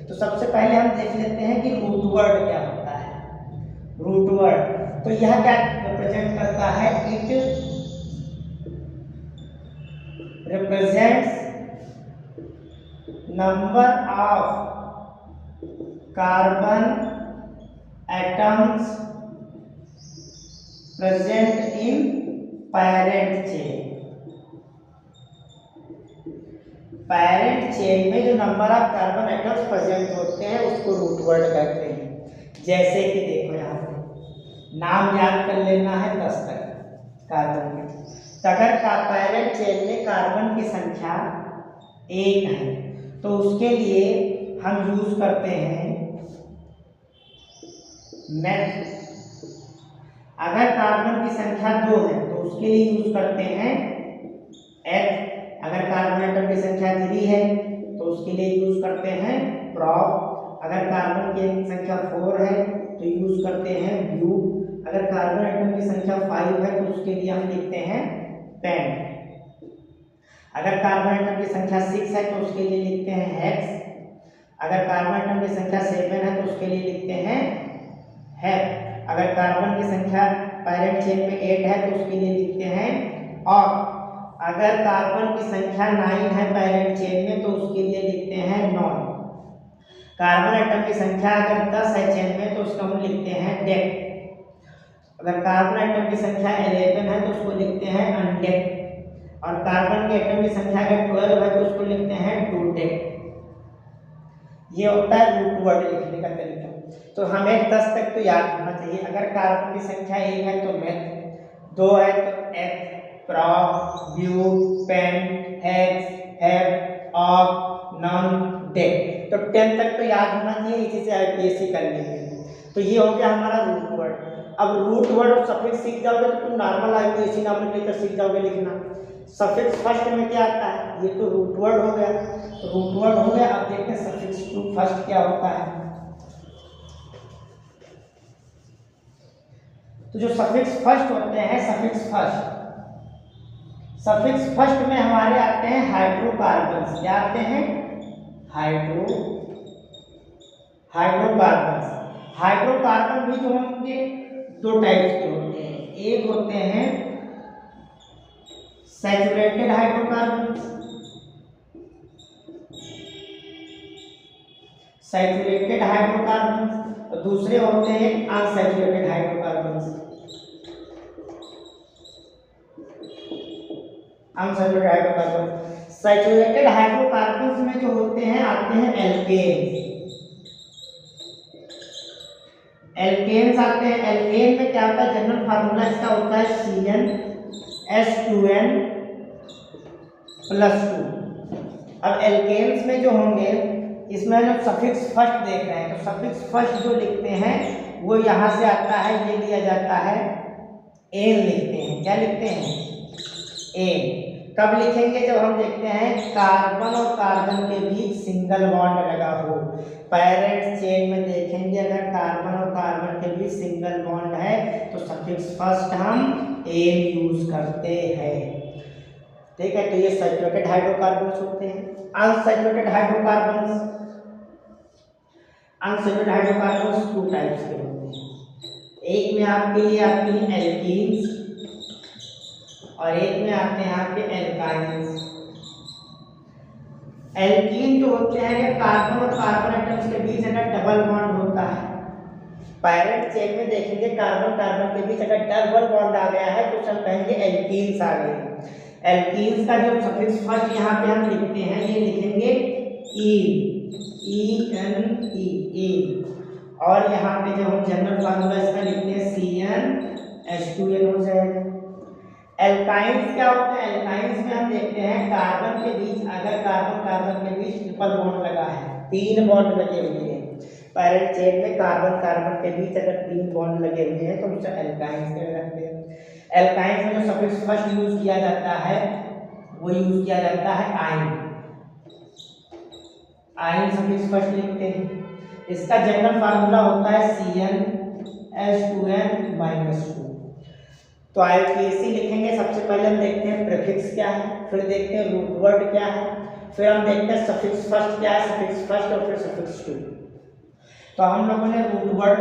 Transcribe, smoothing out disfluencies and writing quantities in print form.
तो सबसे पहले हम देख लेते हैं कि रूट वर्ड क्या होता है। रूट वर्ड तो यह क्या रिप्रेजेंट करता है, it represents number of carbon atoms present in parent chain. Parent chain में जो number of carbon atoms present होते हैं उसको रूट वर्ड कहते हैं। जैसे कि देखो यहाँ पे नाम याद कर लेना है 10 तक कार्बन के। तो अगर पैरेंट चेन में कार्बन की संख्या 1 है तो उसके लिए हम यूज करते हैं मेथ। अगर कार्बन की संख्या 2 है तो उसके लिए यूज करते हैं एथ। अगर कार्बन एटम की संख्या 3 है तो उसके लिए यूज करते हैं प्रॉप। अगर कार्बन की संख्या 4 है तो यूज करते हैं ब्यू। अगर कार्बन एटम की संख्या 5 है तो उसके लिए हम लिखते हैं पेंट। अगर कार्बन एटम की संख्या 6 है तो उसके लिए लिखते हैं हेक्स। अगर कार्बन एटम की संख्या 7 है तो उसके लिए लिखते हैं हेप। अगर कार्बन की संख्या पैरेंट चेन में 8 है तो उसके लिए लिखते हैं ऑक। अगर कार्बन की संख्या 9 है पैरेंट चेन में तो उसके लिए लिखते हैं नॉन। कार्बन एटम की संख्या अगर 10 है चेन में तो उसको हम लिखते हैं डेक। अगर कार्बन एटम की संख्या 11 है तो उसको लिखते हैं अनडेक। और कार्बन के एटम की संख्या अगर 12 है तो उसको लिखते हैं टूडेक। ये होता है रूट वर्ड लिखने का तरीका। तो हमें 10 तक तो याद होना चाहिए। अगर कार्बन की संख्या 1 है तो मेथ, 2 है तो एथ, प्रॉप, ब्यू, पेंट, हेक्स, हेप, ऑक, नॉन, डेक। तो 10 तक तो याद होना चाहिए, इसी से आईपीएससी कर लेंगे। तो ये हो गया हमारा रूट वर्ड। अब रूट वर्ड और सफिक्स सीख जाओगे तो तुम नॉर्मल आईपीएससी नॉमेनक्लेचर सीख जाओगे लिखना। सफिक्स फर्स्ट में क्या आता है, ये तो रूट वर्ड हो गया। तो रूट वर्ड हो गया। अब देखते हैं सफिक्स टू फर्स्ट क्या होता है। तो जो सफिक्स फर्स्ट होते हैं, सफिक्स फर्स्ट में हमारे आते हैं हाइड्रोकार्बन्स। क्या आते हैं, हाइड्रोकार्बन्स। हाइड्रोकार्बन भी जो होंगे 2 टाइप्स के होते हैं। एक होते हैं सैचुरेटेड हाइड्रोकार्बन्स, और दूसरे होते हैं अनसैचुरेटेड हाइड्रोकार्बन्स। सैचुरेटेड हाइड्रोकार्बन्स में जो होते हैं आते हैं एल्केन्स। एल्केन्स आते हैं। एल्केन में क्या होता है, जनरल फार्मूला इसका होता है CnH2n+2। अब एल्केन्स में जो होंगे, इसमें जो सफिक्स फर्स्ट देख रहे हैं तो सफिक्स फर्स्ट जो लिखते हैं वो यहाँ से आता है, ये लिया जाता है एन लिखते हैं। क्या लिखते हैं, एन। कब लिखेंगे, जब हम देखते हैं कार्बन और कार्बन के बीच सिंगल बॉन्ड लगा हो। पैरेंट चेन में देखेंगे अगर कार्बन और कार्बन के बीच सिंगल बॉन्ड है तो सफिक्स फर्स्ट हम एन यूज करते हैं। ठीक है, तो ये सैचुरेटेड हाइड्रोकार्बन्स होते हैं। अनसैचुरेटेड हाइड्रोकार्बन्स 2 टाइप्स के होते हैं। एक में आपके लिए आती है एल्कीन्स और एक में आते हैं आपके एल्काइन्स। एल्कीन जो होते हैं कार्बन और कार्बन एटम्स के बीच अगर डबल बॉन्ड होता है, पैरेंट चेन में देखेंगे कार्बन कार्बन के बीच अगर डबल बॉन्ड आ गया है तो सब कहेंगे एल्कीन्स आ गए। एल्कीन्स का जो सफिक्स फर्स्ट यहाँ पे हम लिखते हैं, ये लिखेंगे EN और यहाँ पे जब हम जनरल फार्मूला इसका लिखते हैं CnH2n हो जाएगा। एल्काइंस क्या होते हैं, एल्काइंस में हम देखते हैं कार्बन के बीच अगर कार्बन कार्बन के बीच ट्रिपल बॉन्ड लगा है, 3 बॉन्ड लगे हुए हैं। पैरेंट चेन में कार्बन कार्बन के बीच अगर 3 बॉन्ड लगे हुए हैं तो उसे एल्काइंस कहते हैं। एल्काइंस में जो सफिक्स फर्स्ट यूज किया जाता है वो यूज किया जाता है आयन सफिक्स फर्स्ट लिखते हैं। इसका जनरल फार्मूला होता है CnH2n-2। तो आईपीएससी लिखेंगे, सबसे पहले हम देखते हैं प्रीफिक्स क्या है, फिर देखते हैं रूट वर्ड क्या है, फिर हम देखते हैं सफिक्स फर्स्ट क्या है, सफिक्स फर्स्ट और फिर सफिक्स टू। तो हम लोगों ने रूट वर्ड